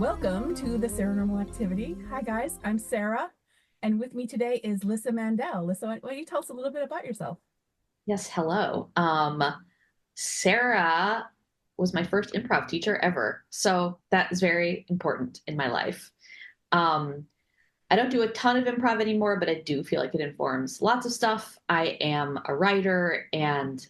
Welcome to the Sarah Normal Activity. Hi, guys. I'm Sarah, and with me today is Lyssa Mandel. Lyssa, why don't you tell us a little bit about yourself? Yes, hello. Sarah was my first improv teacher ever, so that is very important in my life. Um, I don't do a ton of improv anymore, but I do feel like it informs lots of stuff. I am a writer and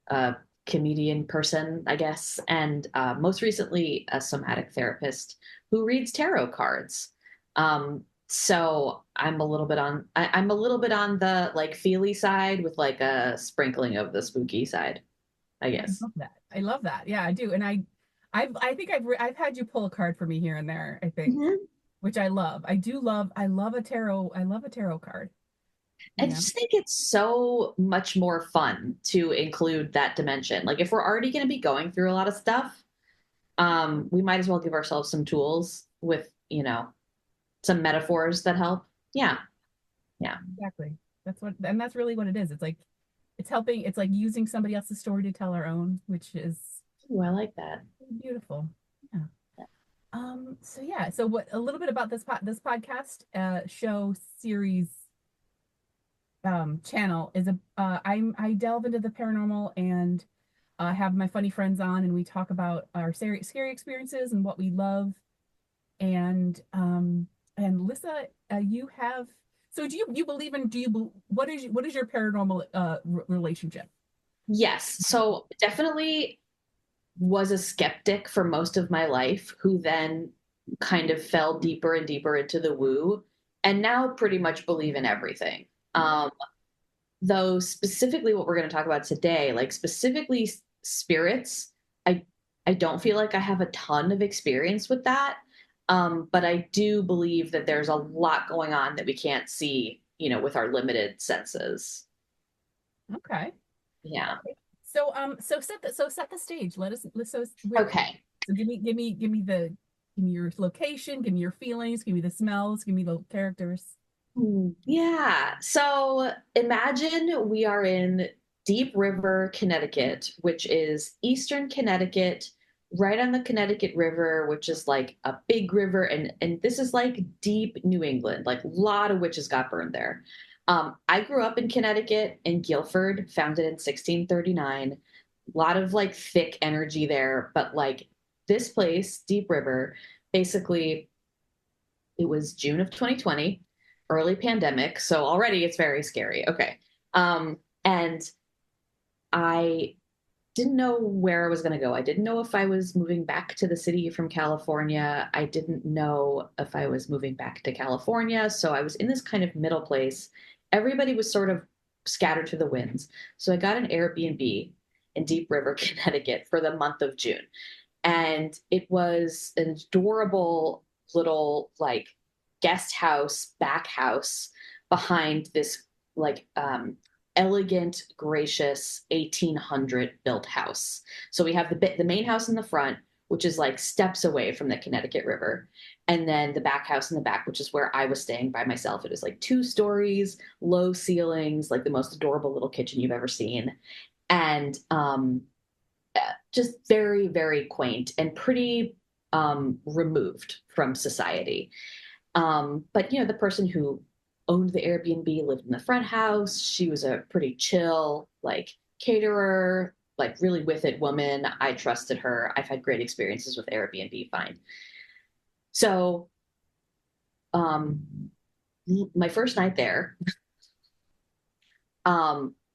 a comedian person, I guess, and most recently a somatic therapist who reads tarot cards. So I'm a little bit on the like feely side with like a sprinkling of the spooky side, I I guess. love that. I love that. Yeah, I do. And I think I've had you pull a card for me here and there. I think, Mhm. which I love. I do love. I love a tarot. I love a tarot card. I You know. just think it's so much more fun to include that dimension. Like if we're already going to be going through a lot of stuff, we might as well give ourselves some tools with, some metaphors that help. Yeah. Yeah. Exactly. And that's really what it is. It's like it's helping. It's like using somebody else's story to tell our own, which is Ooh, I like that. beautiful. Yeah. So yeah, so what a little bit about this podcast show series channel is I delve into the paranormal and have my funny friends on and we talk about our scary experiences and what we love and Lyssa, you have so do you believe in do you what is your paranormal relationship? Yes. So definitely was a skeptic for most of my life who then kind of fell deeper and deeper into the woo and now pretty much believe in everything. Um, though specifically what we're going to talk about today, like specifically spirits, I I don't feel like I have a ton of experience with that. But I do believe that there's a lot going on that we can't see, with our limited senses. Okay. Yeah. Okay. So set the stage. Where Okay. so give me your location, give me your feelings, give me the smells, give me the characters. Yeah. So imagine we are in Deep River, Connecticut, which is Eastern Connecticut, right on the Connecticut River, which is like a big river. And this is like deep New England, like a lot of witches got burned there. I grew up in Connecticut in Guilford, founded in 1639. A lot of like thick energy there, but like this place, Deep River, basically it was June of 2020, early pandemic. So already it's very scary. Okay. And I didn't know where I was going to go. I didn't know if I was moving back to the city from California. I didn't know if I was moving back to California. So I was in this kind of middle place. Everybody was sort of scattered to the winds. So I got an Airbnb in Deep River, Connecticut for the month of June. And it was an adorable little like guest house, back house behind this like elegant, gracious 1800 built house. So we have the main house in the front, which is like steps away from the Connecticut River, and then the back house in the back, which is where I was staying by myself. It was like 2 stories, low ceilings, like the most adorable little kitchen you've ever seen, and just very, very quaint and pretty removed from society. But the person who owned the Airbnb lived in the front house. She was a pretty chill, like caterer, like really with it woman. I trusted her. I've had great experiences with Airbnb. Fine. So, um, my first night there,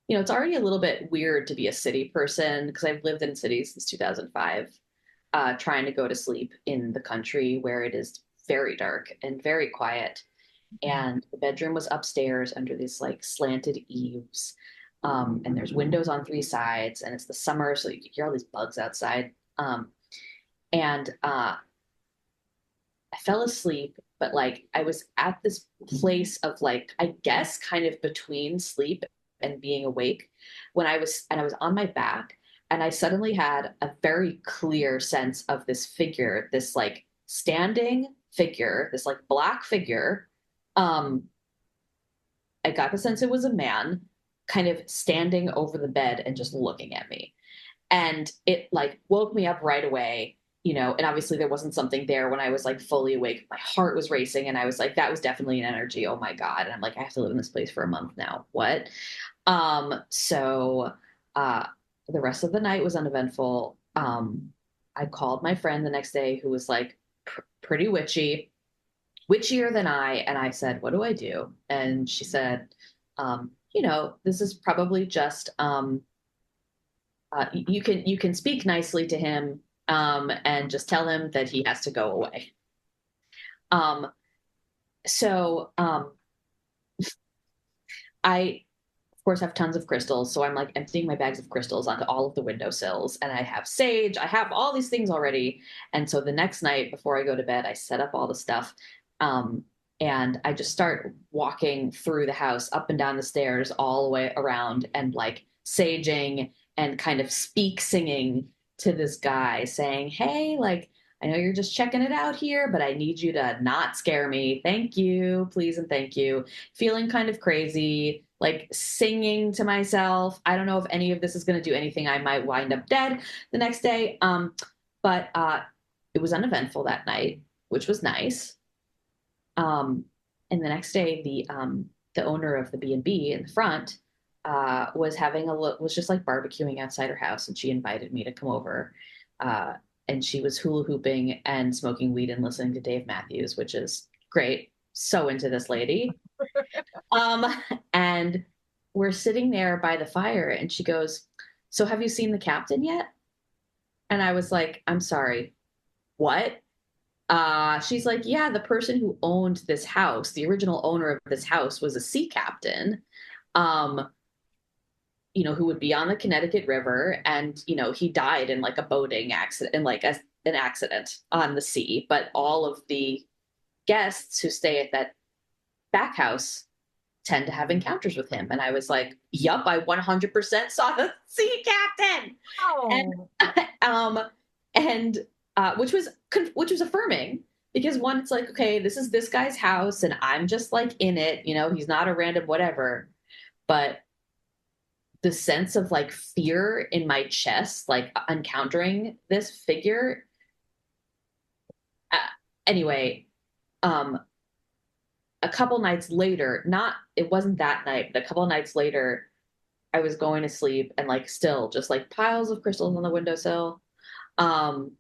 it's already a little bit weird to be a city person because I've lived in cities since 2005, trying to go to sleep in the country where it is very dark and very quiet. And the bedroom was upstairs under these like slanted eaves. And there's windows on 3 sides, and it's the summer, so you can hear all these bugs outside. And I fell asleep, but like I was at this place of like, I guess kind of between sleep and being awake I was on my back and I suddenly had a very clear sense of this figure, this like standing figure, this like black figure. Um, I got the sense it was a man kind of standing over the bed and just looking at me. And it like woke me up right away. and obviously there wasn't something there when I was like fully awake. My heart was racing and I was like, that was definitely an energy. Oh my God. And I'm like, I have to live in this place for a month now. What? So uh the rest of the night was uneventful. I called my friend the next day who was like pretty witchy, witchier than I, and I said, what do I do? And she said, this is probably just you can speak nicely to him, and just tell him that he has to go away. Um, so I of course have tons of crystals, so I'm like emptying my bags of crystals onto all of the windowsills, and I have sage, I have all these things already. And so the next night before I go to bed, I set up all the stuff. Um, and I just start walking through the house, up and down the stairs, all the way around, and like saging and kind of speak singing to this guy, saying, hey, like, I know you're just checking it out here, but I need you to not scare me. Thank you, please, and thank you. Feeling kind of crazy, like singing to myself. I don't know if any of this is going to do anything. I might wind up dead the next day. But it was uneventful that night, which was nice. Um, and the next day, the owner of the B&B in the front was having was just like barbecuing outside her house, and she invited me to come over. Uh, and she was hula hooping and smoking weed and listening to Dave Matthews, which is great. So into this lady. Um, and we're sitting there by the fire, and she goes, so have you seen the captain yet? And I was like, I'm sorry, what? She's like, yeah, the person who owned this house, the original owner of this house, was a sea captain, um, who would be on the Connecticut River. And, he died in like a boating accident, in like an accident on the sea. But all of the guests who stay at that back house tend to have encounters with him. And I was like, yup, I 100% saw the sea captain. And, Oh, um, and, which was affirming, because one, it's like, okay, this is this guy's house and I'm just like in it, he's not a random whatever. But the sense of like fear in my chest, like encountering this figure. Uh, anyway, um, a couple nights later, not, it wasn't that night, but a couple nights later, I was going to sleep and like still just like piles of crystals on the windowsill. Um,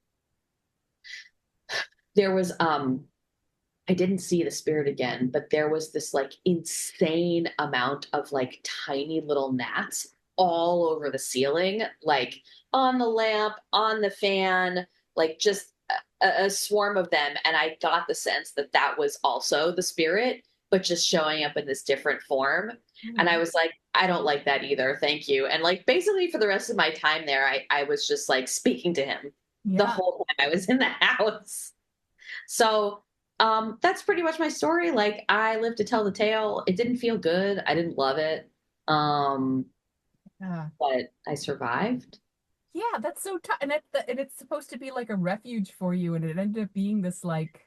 there was I didn't see the spirit again, but there was this like insane amount of like tiny little gnats all over the ceiling, like on the lamp, on the fan, like just a swarm of them. And I got the sense that that was also the spirit, but just showing up in this different form. And I was like, I don't like that either. Thank you. And like basically for the rest of my time there, I was just like speaking to him the yeah. whole time I was in the house. So that's pretty much my story. Like I lived to tell the tale. It didn't feel good. I didn't love it. Um, Yeah. but I survived. Yeah, that's so tough. And it's supposed to be like a refuge for you, and it ended up being this like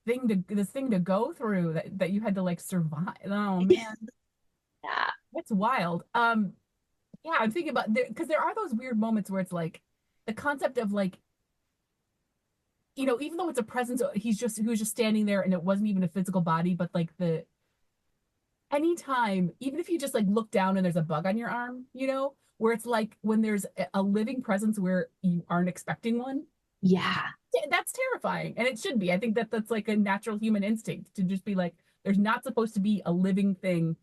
thing to go through that you had to like survive. Oh man, Yeah. that's wild. Yeah, I'm thinking about there because there are those weird moments where it's like the concept of like, even though it's a presence, he was just standing there and it wasn't even a physical body, but like the anytime, even if you just like look down and there's a bug on your arm, where it's like when there's a living presence where you aren't expecting one, Yeah. that's terrifying. And it should be. I think that that's like a natural human instinct to just be like, there's not supposed to be a living thing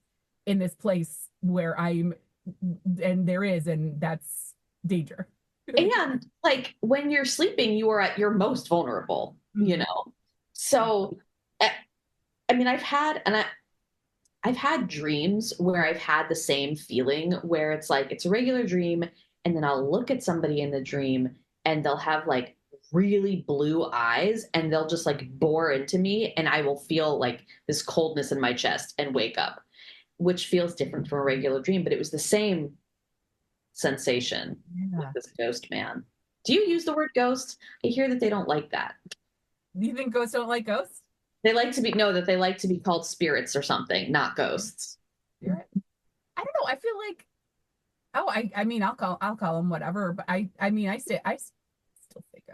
in this place where and there is, and that's danger. And like when you're sleeping, you are at your most vulnerable. Mhm. So, I I mean, I've had dreams where I've had the same feeling where it's like it's a regular dream, and then I'll look at somebody in the dream and they'll have like really blue eyes and they'll just like bore into me, and I will feel like this coldness in my chest and wake up, which feels different from a regular dream, but it was the same sensation with Yeah. this ghost man. Do you use the word ghost? I hear that they don't like that. Do you think ghosts don't like ghosts? They like to be no, that they like to be called spirits or something, not ghosts. Spirit? I don't know. I feel like, oh, I mean, I'll call them whatever, but I mean, still think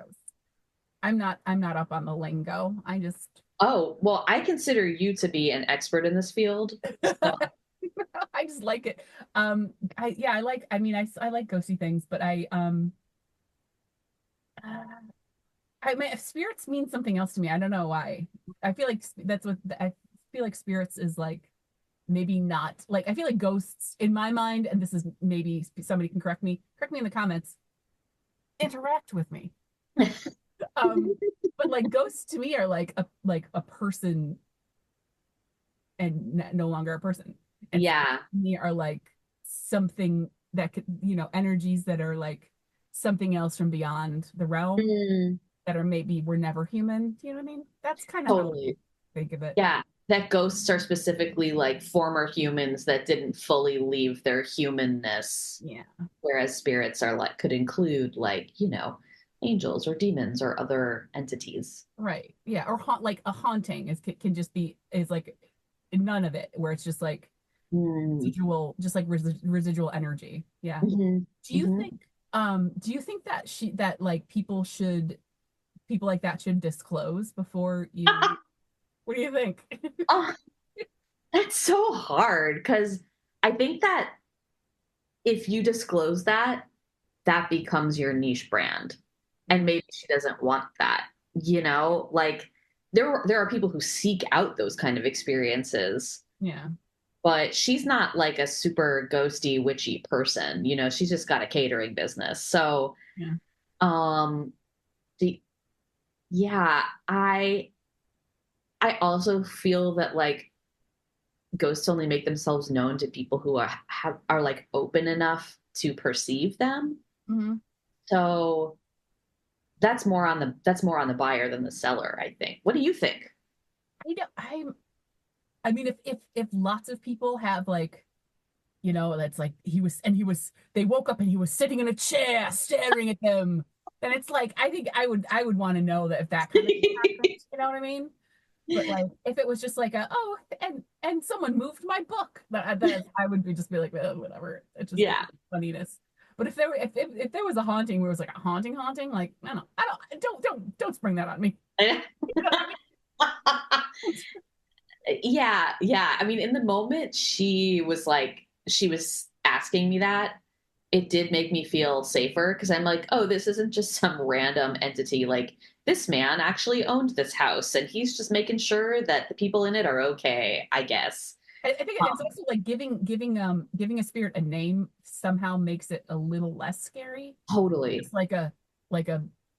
I'm not up on the lingo. I just Oh, well, I consider you to be an expert in this field. So, I just like it. I yeah, I like I mean I like ghosty things, but I mean if spirits mean something else to me. I don't know why. I feel like that's what I feel like spirits is like maybe not like I feel like ghosts in my mind, and this is maybe somebody can correct me in the comments, interact with me. Um, but like ghosts to me are like a person and no longer a person. And spirits yeah. to me are like something that could, energies that are like something else from beyond the realm Mm, that are maybe were never human. Do you know what I mean? That's kind of how I totally. think of it. Yeah. That ghosts are specifically like former humans that didn't fully leave their humanness, Yeah. whereas spirits are like, could include like, angels or demons or other entities. Right. Yeah. Or like a haunting is can just be is like none of it where it's just like Mm. residual, just like residual energy. Yeah. Hmm. Hmm. Do you think that like people like that should disclose before you what do you think? Oh, that's so hard because I think that if you disclose that, that becomes your niche brand. And maybe she doesn't want that, like there are people who seek out those kind of experiences, Yeah. but she's not like a super ghosty, witchy person. She's just got a catering business. So, Yeah. um, the, yeah, I also feel that like ghosts only make themselves known to people who are like open enough to perceive them. Hmm. So that's more on the buyer than the seller, I think. What do you think? I don't, I mean if lots of people have like that's like they woke up and he was sitting in a chair staring at them, then it's like I think I would want to know that if that kind of thing happens, you know what I mean? But like if it was just like and someone moved my book, that I would just be like, oh, whatever. It's just like Yeah. funniness. But if there was a haunting where it was like a haunting, like don't spring that on me. You know what I mean? Yeah, yeah. I mean, in the moment she was asking me that, it did make me feel safer because I'm like, oh, this isn't just some random entity. Like, this man actually owned this house and he's just making sure that the people in it are okay, I guess. I think it's also like giving a spirit a name somehow makes it a little less scary. Totally. Just like a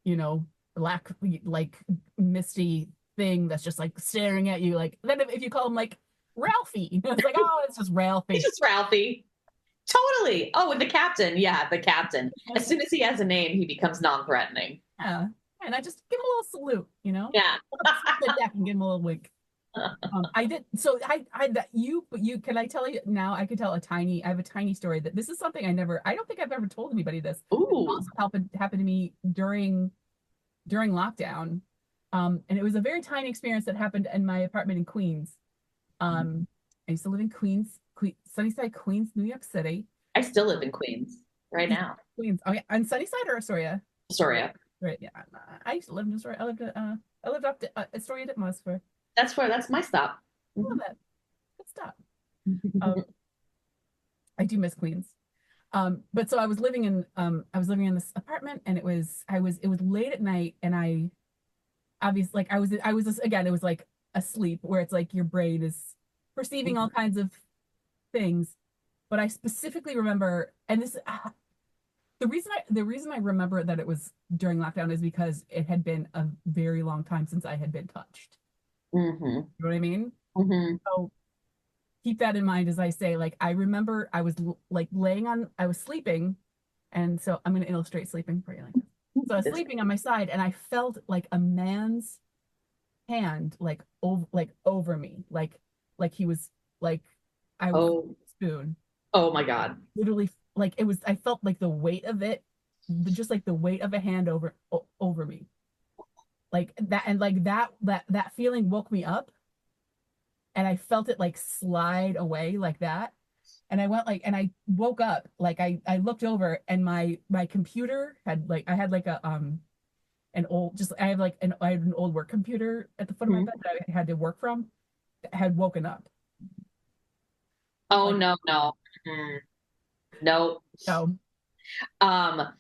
you know black like misty thing that's just like staring at you. Like then if you call him like Ralphie, it's like oh it's just It's Ralphie. just Ralphie. Totally. Oh, and the captain. Yeah, the captain. As soon as he has a name, he becomes non-threatening. Yeah, and I just give him a little salute. Yeah. Slap the deck and give him a little wink. I did. So I that you, but you can I tell you now? I could tell I have a tiny story that this is something I don't think I've ever told anybody this. It Ooh. also happened to me during lockdown. And it was a very tiny experience that happened in my apartment in Queens. I used to live in Sunnyside, Queens, New York City. I still live in Queens right Yeah, now. Queens. Oh yeah, on Sunnyside or Astoria? Astoria. Right. Yeah. I used to live in Astoria. I lived up to Astoria Ditmas for That's my stop. a little bit. Good stuff. Um, I do miss Queens. But so I was living in this apartment and it was late at night and I obviously like I was just, again it was like asleep where it's like your brain is perceiving all kinds of things. But I specifically remember, and this the reason I remember that it was during lockdown is because it had been a very long time since I had been touched. Hmm. You know what I mean? Hmm. So keep that in mind as I say, like, I remember like I was sleeping. And so I'm going to illustrate sleeping for you like this. So I was This, sleeping on my side and I felt like a man's hand, like over me, like he was like, I was oh, a spoon, oh my God. literally like it was, I felt like the weight of it, just like the weight of a hand over me. Like that. And like that feeling woke me up and I felt it like slide away like that. And I went like, and I woke up, like I looked over and my computer had like, I had like an old, just I have like an I had an old work computer at the foot of my Mhm. bed that I had to work from that had woken up. Oh Like, no, no. Mm, no. no, Um,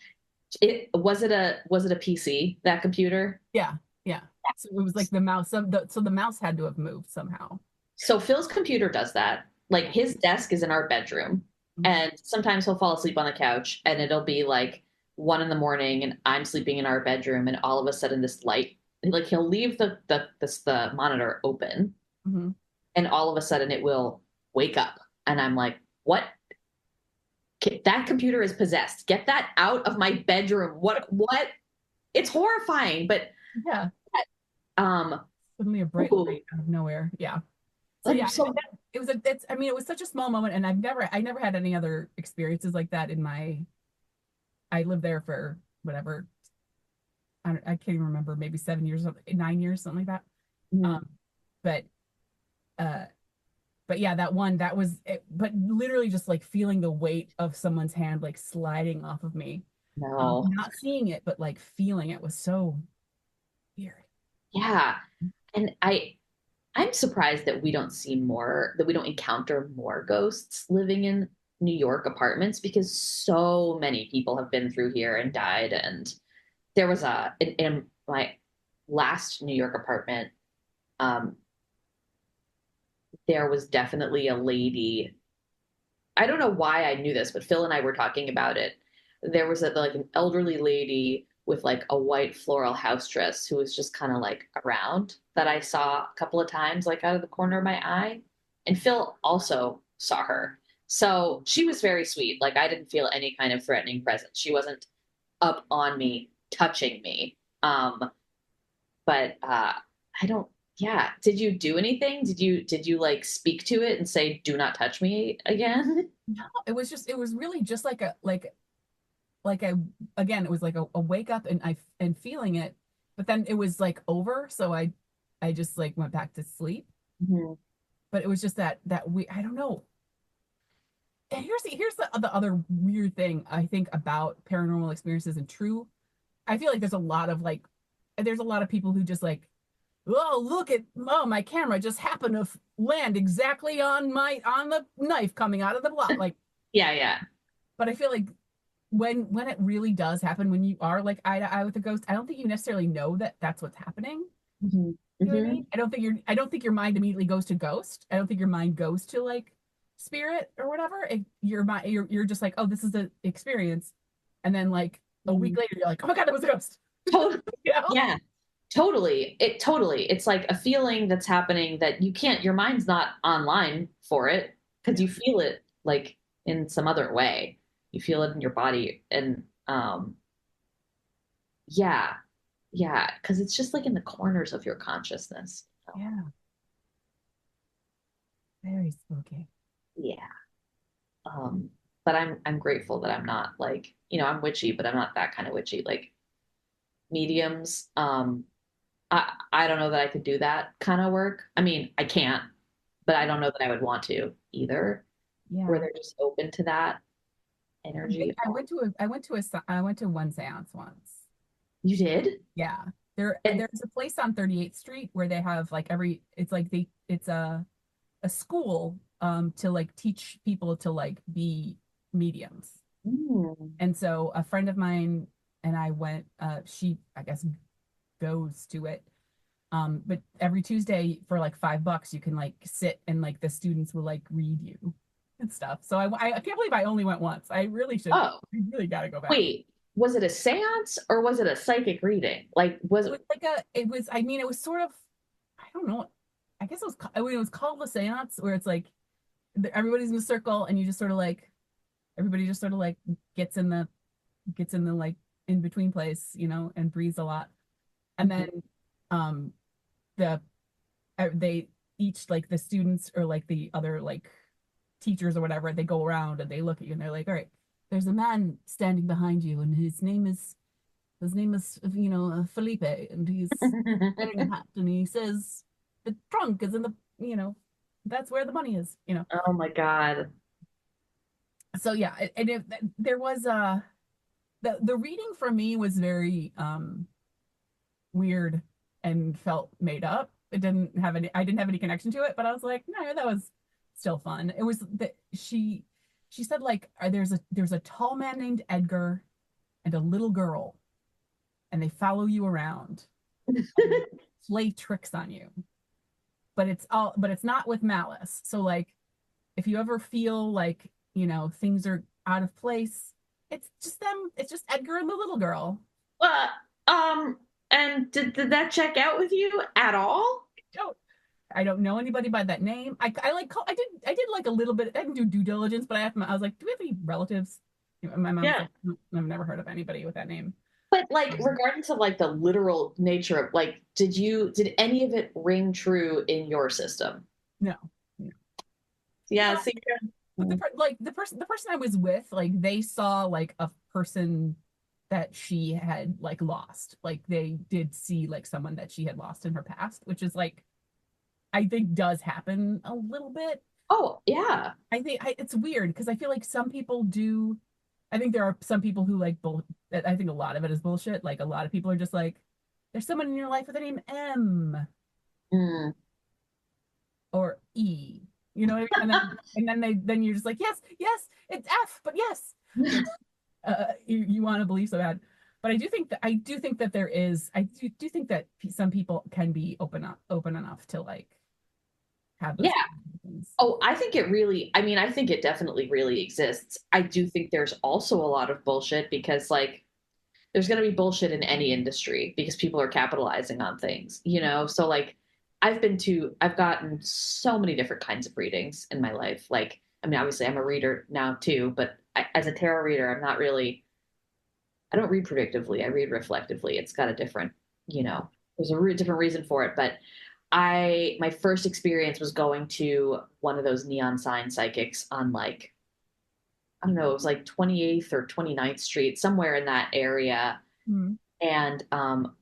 was it a PC, that computer? yeah, yeah. So it was like the mouse. So the mouse had to have moved somehow. So Phil's computer does that. Like his desk is in our bedroom, Mhm. and sometimes he'll fall asleep on the couch, and it'll be like 1 in the morning, and I'm sleeping in our bedroom, and all of a sudden this light, like he'll leave the monitor open, Mhm. and all of a sudden it will wake up, and I'm like, what? That computer is possessed. Get that out of my bedroom. What? What? It's horrifying, but Yeah, um, suddenly a bright ooh, light out of nowhere. Yeah. So I'm yeah, so it was a. It's. I mean, it was such a small moment, and I never had any other experiences like that in my. I lived there for whatever. I can't even remember. Maybe 7 years, 9 years, something like that. mm, Um, but uh, but yeah, that one that was. But literally, just like feeling the weight of someone's hand like sliding off of me. no. Not seeing it, but like feeling it was so weird. Yeah. And I'm surprised that we don't see more, that we don't encounter more ghosts living in New York apartments, because so many people have been through here and died. And there was in my last New York apartment, um, there was definitely a lady. I don't know why I knew this, but Phil and I were talking about it. There was like an elderly lady with like a white floral house dress who was just kind of like around, that I saw a couple of times, like out of the corner of my eye. And Phil also saw her. So she was very sweet. Like I didn't feel any kind of threatening presence. She wasn't up on me, touching me. But I don't, yeah. Did you do anything? Did you like speak to it and say, do not touch me again? No, it was really just like I again it was like a wake up and feeling it, but then it was like over, so I just like went back to sleep. Mhm. But it was just that we I don't know. And here's the other weird thing I think about paranormal experiences and true. I feel like there's a lot of people who just like, oh, look at, oh, my camera just happened to land exactly on the knife coming out of the block, like. Yeah, yeah. But I feel like when it really does happen, when you are like eye to eye with a ghost, I don't think you necessarily know that that's what's happening. Hmm. You know what I mean? Hmm. I don't think your mind immediately goes to ghost. I don't think your mind goes to like spirit or whatever. Your mind, you're just like, oh, this is the experience, and then like a Hmm. week later, you're like, oh my god, that was a ghost. Totally. You know? Yeah, totally. It's like a feeling that's happening that you can't, your mind's not online for it, because Yeah. you feel it like in some other way. You feel it in your body. And yeah, yeah, because it's just like in the corners of your consciousness. Yeah. Very spooky. Yeah. Um, but I'm grateful that I'm not like, I'm witchy, but I'm not that kind of witchy. Like mediums. I don't know that I could do that kind of work. I mean, I can't, but I don't know that I would want to either, where Yeah. they're just open to that energy. I went to one seance once. You did? Yeah. And There's a place on 38th Street where they have like it's a school to like teach people to like be mediums. mm, And so a friend of mine and I went, she I guess goes to it. But every Tuesday for like $5 you can like sit and like the students will like read you and stuff. So I can't believe I only went once. oh, I really gotta go back. wait, was it a seance or was it a psychic reading? Like, was It was like I mean, it was sort of, I don't know. I guess I mean, it was called a seance where it's like everybody's in a circle and you just sort of like, everybody just sort of like gets in the, gets in the like in between place, and breathes a lot. And then, um, the, they each like the students or like the other like teachers or whatever, they go around and they look at you and they're like, all right, there's a man standing behind you and his name is, Felipe, and he's wearing a hat, and he says the trunk is in the, that's where the money is. Oh my God. So yeah, there was the reading for me was very weird and felt made up. It didn't have any, I didn't have any connection to it, but I was like, no, that was still fun. It was that she said like there's a tall man named Edgar and a little girl, and they follow you around and they play tricks on you. But it's not with malice. So like if you ever feel like, things are out of place, it's just Edgar and the little girl. Uh, and did that check out with you at all? Don't I don't know anybody by that name. I did like a little bit. I didn't do due diligence, but I was like, do we have any relatives? My mom's Yeah. like, "No, I've never heard of anybody with that name." But like, Um, regardless of like the literal nature of like, did any of it ring true in your system? no, no. Yeah, No, see, but the person I was with, like they saw like a person that she had like lost. Like they did see like someone that she had lost in her past, which is like I think does happen a little bit. oh yeah. It's weird because I feel like some people do. I think there are some people who like bull. I think a lot of it is bullshit. Like a lot of people are just like, there's someone in your life with the name M Mm. or E. You know what I mean? And then you're just like, yes, yes, it's F, but yes, which you want to believe so bad. But I do think that do think that some people can be open enough to like have Yeah. those conversations. Oh, I think it really, I mean, I think it definitely really exists. I do think there's also a lot of bullshit because, like, there's going to be bullshit in any industry because people are capitalizing on things, you know? So, like, I've gotten so many different kinds of readings in my life. Like, I mean, obviously, I'm a reader now too, but as a tarot reader, I don't read predictively, I read reflectively. It's got a different, you know, there's a different reason for it. But my first experience was going to one of those neon sign psychics on like, I don't know, it was like 28th or 29th Street, somewhere in that area. Mhm. And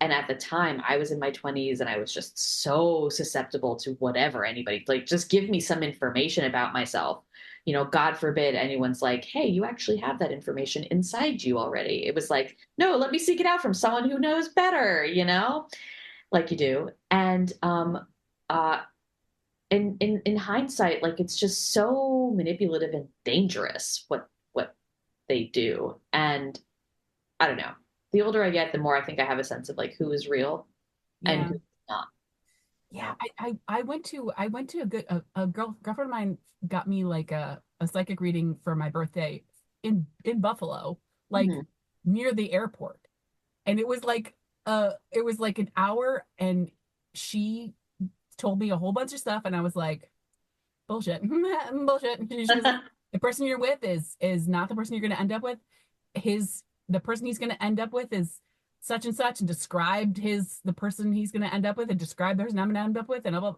at the time I was in my 20s and I was just so susceptible to whatever anybody like just give me some information about myself. You know, God forbid anyone's like, hey, you actually have that information inside you already. It was like, no, let me seek it out from someone who knows better, you know, like you do. And uh in hindsight, like it's just so manipulative and dangerous what they do. And I don't know. The older I get, the more I think I have a sense of like who is real and Yeah. who's not. You Yeah, know? I went to a girlfriend of mine got me like a psychic reading for my birthday in Buffalo, like Mhm. near the airport. And it was like an hour and she told me a whole bunch of stuff and I was like, bullshit. Bullshit. She was like, the person you're with is not the person you're gonna end up with. The person he's gonna end up with is such and described the person he's gonna end up with and described the person I'm gonna end up with and blah,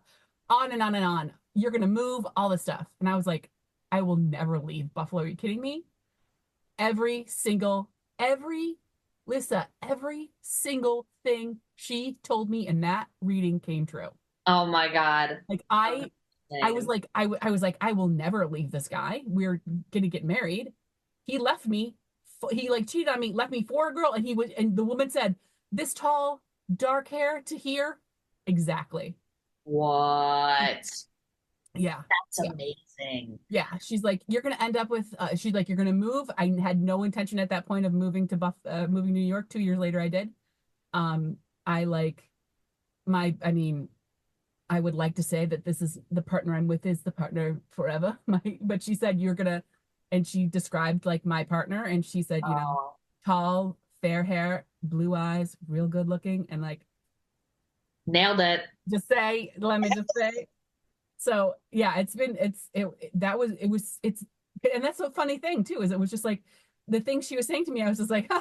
on and on and on. You're gonna move all this stuff. And I was like, I will never leave Buffalo. Are you kidding me? Every single, every every single thing she told me in that reading came true. Oh my God. Like Amazing. I was like, I will never leave this guy. We're gonna get married. He left me. He like cheated on me, left me for a girl, and and the woman said, "This tall, dark hair to here." Exactly. What? Yeah. That's Yeah. amazing. Yeah. She's like, you're gonna end up with. She's like, you're gonna move. I had no intention at that point of moving to New York. 2 years later, I did. Um, I like I mean, I would like to say that this is the partner I'm with is the partner forever. But she said you're gonna, and she described like my partner, and she said, Oh, tall, fair hair, blue eyes, real good looking, and like nailed it. let me just say. So yeah, that was and that's a funny thing too, is it was just like the thing she was saying to me, I was just like,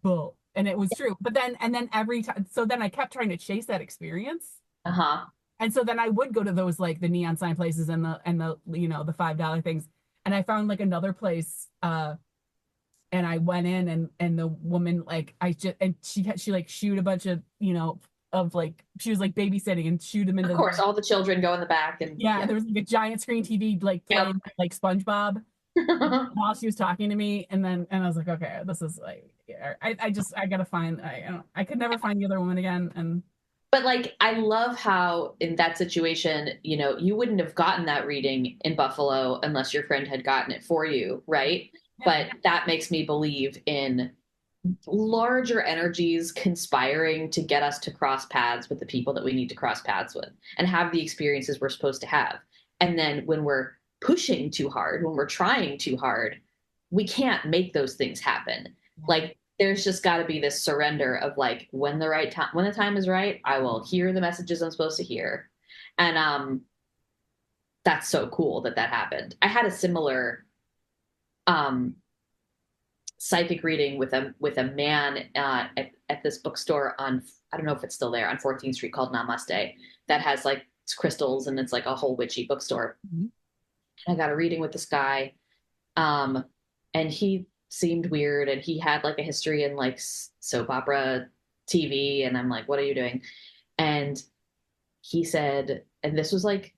bull, and it was true. But then and then every time, so then I kept trying to chase that experience. Uh-huh. And so then I would go to those like the neon sign places and the the $5 things. And I found like another place and I went in and the woman like I just and she like shoot a bunch of, of like she was like babysitting and shoot them Of into course, all the children go in the back and yeah, yeah. there was like a giant screen TV like Yep. playing like SpongeBob while she was talking to me and I was like, okay, this is like I gotta find, I could never find the other woman again. And But like, I love how in that situation, you wouldn't have gotten that reading in Buffalo unless your friend had gotten it for you, right? yeah, But that makes me believe in larger energies conspiring to get us to cross paths with the people that we need to cross paths with and have the experiences we're supposed to have. And then when we're pushing too hard, when we're trying too hard, we can't make those things happen. yeah, Like there's just got to be this surrender of like when the time is right, I will hear the messages I'm supposed to hear. And that's so cool that that happened. I had a similar um psychic reading with a man at this bookstore on, I don't know if it's still there, on 14th Street, called Namaste, that has like crystals, and it's like a whole witchy bookstore. mhm, I got a reading with this guy, um, and he seemed weird, and he had like a history in like soap opera TV, and I'm like, what are you doing? And he said, and this was like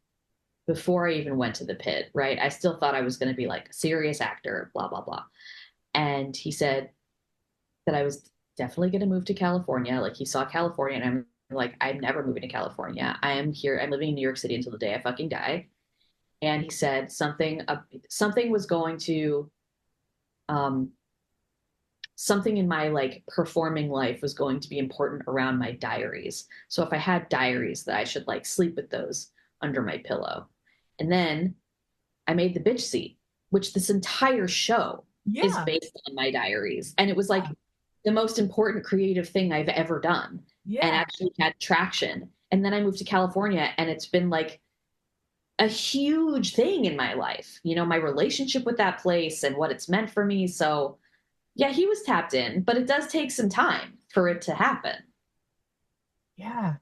before I even went to the pit, right? I still thought I was going to be like a serious actor, blah blah blah. And he said that I was definitely going to move to California. Like he saw California, and I'm like, I'm never moving to California. I am here. I'm living in New York City until the day I fucking die. And he said something was going to, um, something in my like performing life was going to be important around my diaries. So if I had diaries, that I should like sleep with those under my pillow. And then I made the bitch seat, which this entire show is yeah, based on my diaries. And it was like the most important creative thing I've ever done and yeah, actually had traction. And then I moved to California, and it's been like a huge thing in my life, my relationship with that place and what it's meant for me. So, yeah, he was tapped in, but it does take some time for it to happen. yeah,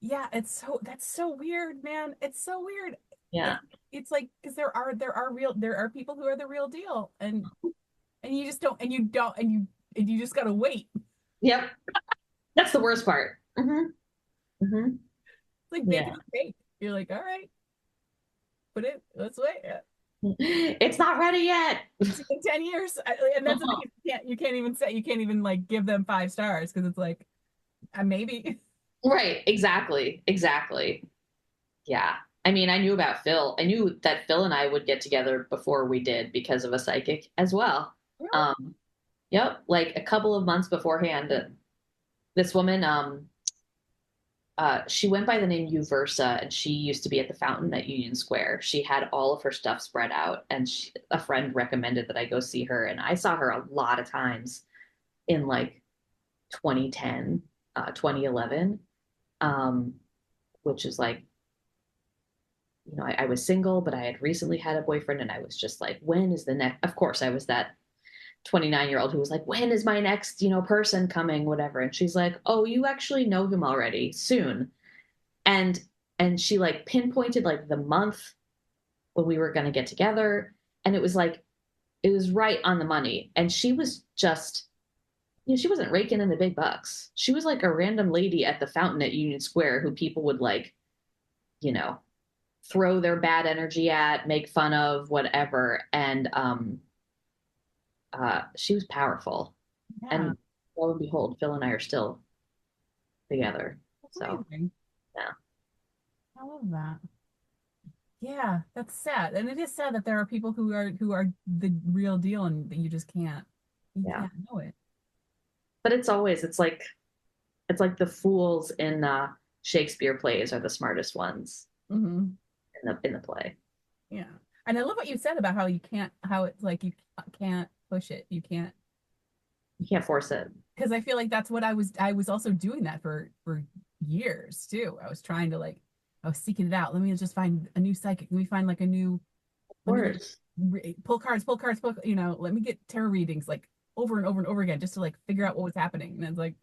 yeah. That's so weird, man. It's so weird. Yeah. It's it's like, because there are people who are the real deal, and you just don't, and you just gotta wait. It's Yep. That's the worst part. Hmm. like baking Yeah. a cake. You're like, all right, let's wait. It's not ready yet. See you in 10 years. And that's the thing. You can't even like give them 5 stars, because it's like, maybe. Right. Exactly. Exactly. Yeah. I mean, I knew about Phil. I knew that Phil and I would get together before we did because of a psychic as well. Really? Um, yep. Like a couple of months beforehand, this woman, she went by the name Uversa, and she used to be at the fountain at Union Square. She had all of her stuff spread out, and a friend recommended that I go see her. And I saw her a lot of times in like 2010, 2011, um, which is like, I was single, but I had recently had a boyfriend, and I was just like, when is the next? Of course, I was that 29-year-old who was like, when is my next, person coming, whatever. And she's like, oh, you actually know him already, soon. And she like pinpointed like the month when we were going to get together, and it was like it was right on the money. And she was just, she wasn't raking in the big bucks. She was like a random lady at the fountain at Union Square who people would like, you know throw their bad energy at, make fun of, whatever. And she was powerful. Yeah, And lo and behold, Phil and I are still together. that's So amazing. yeah, I love that. Yeah, that's sad. And it is sad that there are people who are the real deal, and that you yeah. can't know it. But it's like the fools in Shakespeare plays are the smartest ones Hmm. in the play. Yeah. And I love what you said about how it's like you can't push it. You can't, You can't force it. because I feel like that's what I was also doing that for years too. I was trying to like, I was seeking it out. Let me just find a new psychic. Let me find like a new, Of let me like course. pull cards, let me get tarot readings like over and over and over again, just to like figure out what was happening. And it's like,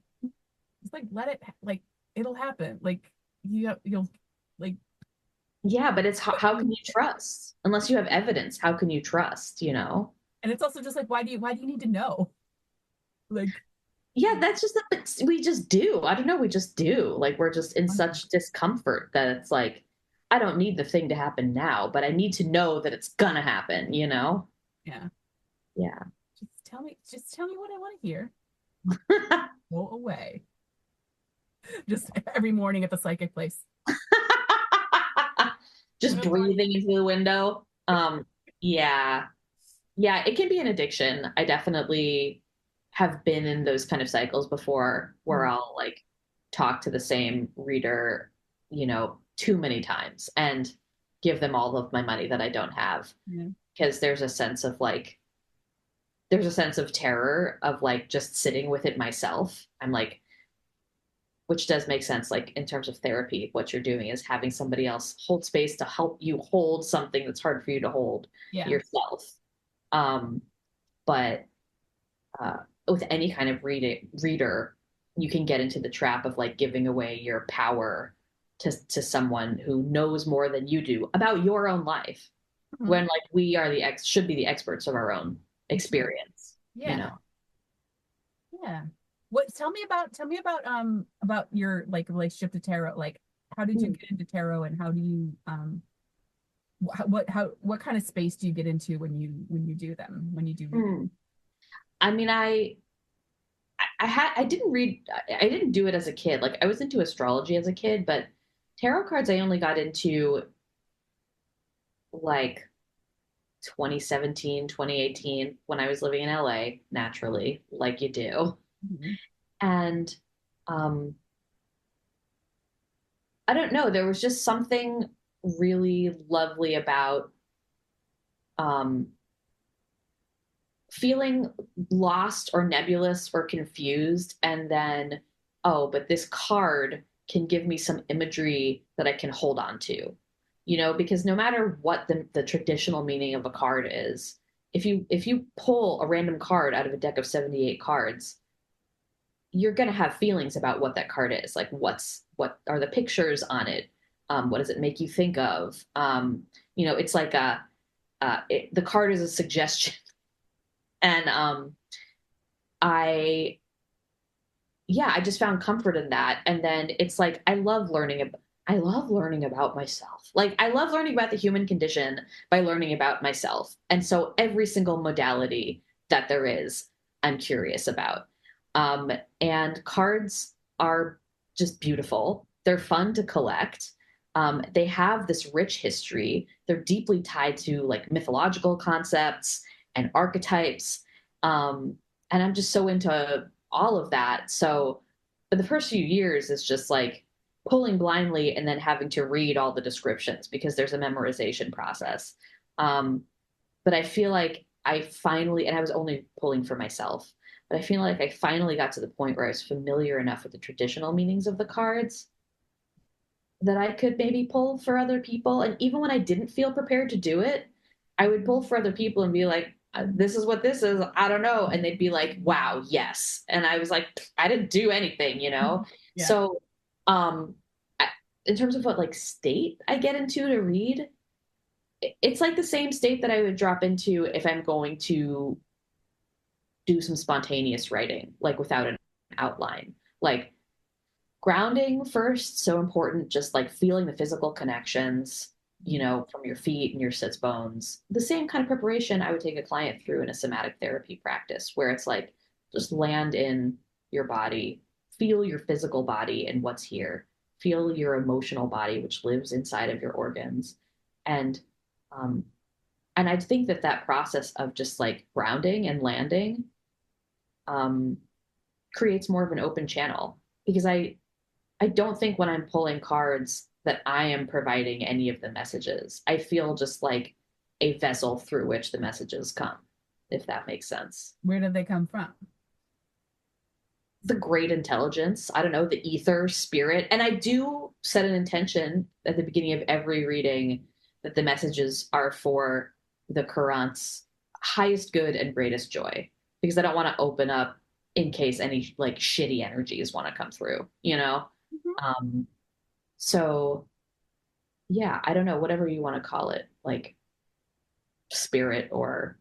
let it, like, it'll happen. Like, you'll like, Yeah, but it's how can you trust? Unless you have evidence, how can you trust? and it's also just like, why do you need to know? Like, Yeah, that's just we just do. I don't know, we just do. Like we're just in such discomfort that it's like I don't need the thing to happen now, but I need to know that it's gonna happen. yeah, Yeah. just just tell me what I want to hear. Go away. Just every morning at the psychic place. Just breathing into the window. Yeah. Yeah, it can be an addiction. I definitely have been in those kind of cycles before where Mhm. I'll like talk to the same reader, too many times and give them all of my money that I don't have Yeah. because there's a sense of terror of like just sitting with it myself. I'm like, which does make sense, like in terms of therapy, what you're doing is having somebody else hold space to help you hold something that's hard for you to hold Yeah. yourself. Um, but with any kind of reader, you can get into the trap of like giving away your power to someone who knows more than you do about your own life. Mhm. When like we are the should be the experts of our own Experience. experience, you Yeah. know. Yeah. What tell me about your like relationship to tarot. Like how did you Mm. get into tarot and how do you what kind of space do you get into when you do them, when you do reading? Mm. I mean, I didn't read I didn't do it as a kid. Like I was into astrology as a kid, but tarot cards I only got into like 2017, 2018 when I was living in LA, naturally, like you do. Mhm. And um, I don't know, there was just something really lovely about um, feeling lost or nebulous or confused. And then, oh, but this card can give me some imagery that I can hold on to, because no matter what the traditional meaning of a card is, if you pull a random card out of a deck of 78 cards, you're going to have feelings about what that card is. Like what are the pictures on it? What does it make you think of? It's like the card is a suggestion. And I yeah, I just found comfort in that. And then it's like I love learning about myself. Like I love learning about the human condition by learning about myself. And so every single modality that there is, I'm curious about. Um, and cards are just beautiful. They're fun to collect. They have this rich history. They're deeply tied to like mythological concepts and archetypes. Um, and I'm just so into all of that. So for the first few years, it's just like pulling blindly and then having to read all the descriptions because there's a memorization process. Um, but I feel like I finally, and I was only pulling for myself, but I feel like I finally got to the point where I was familiar enough with the traditional meanings of the cards that I could maybe pull for other people. And even when I didn't feel prepared to do it, I would pull for other people and be like, this is what this is. I don't know. And they'd be like, wow, yes. And I was like, I didn't do anything. Yeah. So, um, I, in terms of what like state I get into to read, it's like the same state that I would drop into if I'm going to do some spontaneous writing, like without an outline. Like grounding first, so important, just like feeling the physical connections, from your feet and your sits bones. The same kind of preparation I would take a client through in a somatic therapy practice, where it's like just land in your body, feel your physical body and what's here, feel your emotional body, which lives inside of your organs. And, um, and I think that process of just like grounding and landing um, creates more of an open channel because I don't think when I'm pulling cards that I am providing any of the messages. I feel just like a vessel through which the messages come, if that makes sense. Where did they come from? The great intelligence, I don't know, the ether, spirit. And I do set an intention at the beginning of every reading that the messages are for the Quran's highest good and greatest joy, because I don't want to open up in case any like shitty energies want to come through. Mhm. Um, so yeah, I don't know, whatever you want to call it, like spirit or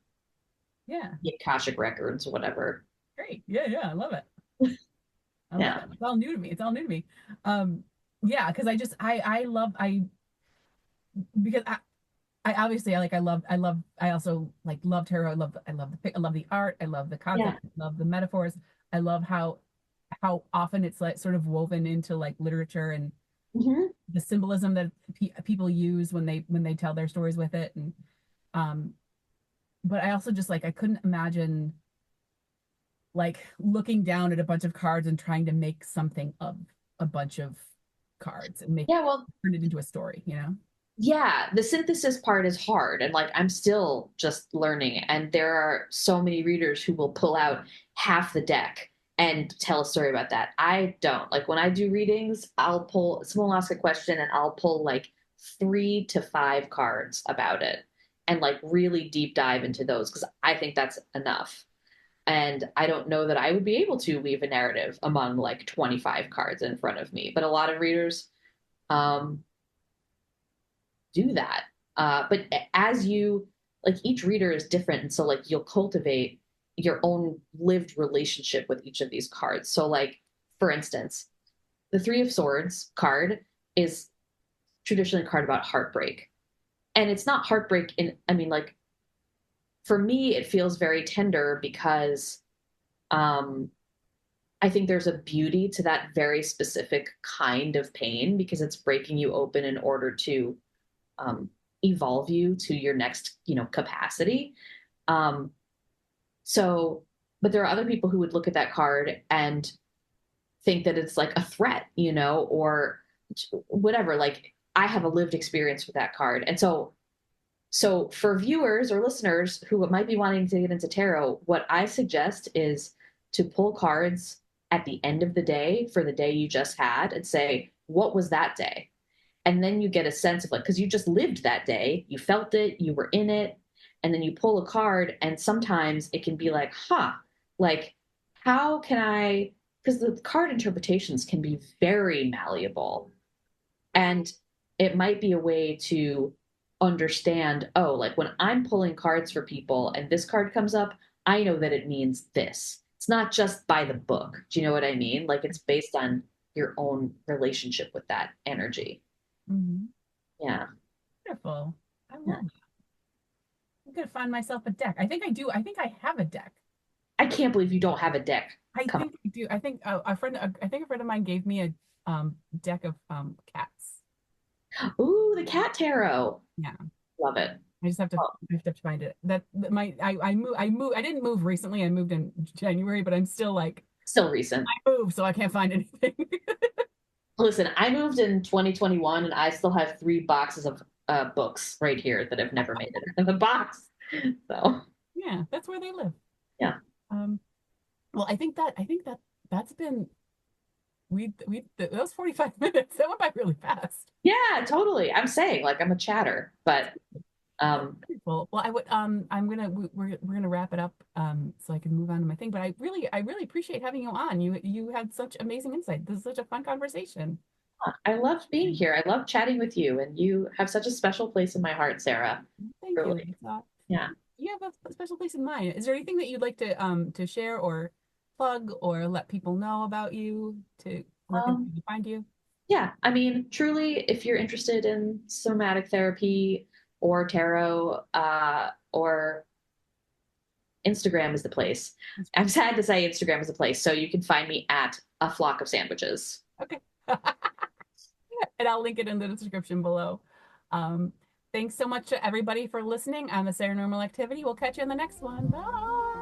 Yeah. the Akashic records, whatever. Great. Yeah, yeah. I love it. I love Yeah. it. It's all new to me. It's all new to me. Um, yeah, because I love I because I also like love tarot. I love the art. I love the Yeah. concept. I love the metaphors. I love how often it's like sort of woven into like literature and Hmm. the symbolism that people use when they tell their stories with it. And um, but I also just like I couldn't imagine like looking down at a bunch of cards and trying to make something of a bunch of cards and make Yeah, well, turn it into a story, you know? yeah, the synthesis part is hard, and like I'm still just learning. And there are so many readers who will pull out half the deck and tell a story about that. I don't. Like when I do readings, I'll pull, someone will ask a question and I'll pull like 3 to 5 cards about it and like really deep dive into those because I think that's enough. And I don't know that I would be able to weave a narrative among like 25 cards in front of me. But a lot of readers, um, do that. But as you like, each reader is different, and so like you'll cultivate your own lived relationship with each of these cards. So like, for instance, the Three of Swords card is traditionally a card about heartbreak, and it's not heartbreak in. I mean, like for me, it feels very tender because um, I think there's a beauty to that very specific kind of pain because it's breaking you open in order to um, evolve you to your next, capacity. Um, so, but there are other people who would look at that card and think that it's like a threat, or whatever. Like I have a lived experience with that card, and so for viewers or listeners who might be wanting to get into tarot, what I suggest is to pull cards at the end of the day for the day you just had and say, what was that day? And then you get a sense of like, because you just lived that day, you felt it, you were in it, and then you pull a card, and sometimes it can be like, like, how can I? Because the card interpretations can be very malleable, and it might be a way to understand, oh, like when I'm pulling cards for people and this card comes up, I know that it means this. It's not just by the book. Do you know what I mean? Like it's based on your own relationship with that energy. Mm-hmm. Yeah. Wonderful. I Yeah. love that. I'm gonna find myself a deck. I think I do. I think I have a deck. I can't believe you don't have a deck. I Come think I do. I think I think a friend of mine gave me a deck of cats. on. Ooh, the cat tarot. Yeah. Love it. Oh, I have to find it. I didn't move recently. I moved in January, but I'm still like still recent. I moved, so I can't find anything. Listen, I moved in 2021 and I still have 3 boxes of books right here that have never made it in the box. So, Yeah, that's where they live. yeah. Um, well, I think that's been that was 45 minutes. That went by really fast. Yeah, totally. I'm saying like I'm a chatter, but Well, we're gonna wrap it up so I can move on to my thing. But I really appreciate having you on. You had such amazing insight. This is such a fun conversation. I loved being here. I love chatting with you, and you have such a special place in my heart, Sarah. Thank you, Truly. Lisa. Yeah. You have a special place in mine. Is there anything that you'd like to share or plug or let people know about you to where can Um, they find you? Yeah, I mean, truly, if you're interested in somatic therapy or tarot, or Instagram is the place. I'm sad to say Instagram is the place. So you can find me at a flock of sandwiches. Okay. And I'll link it in the description below. Um, thanks so much to everybody for listening on the Paranormal Activity. We'll catch you in the next one. Bye.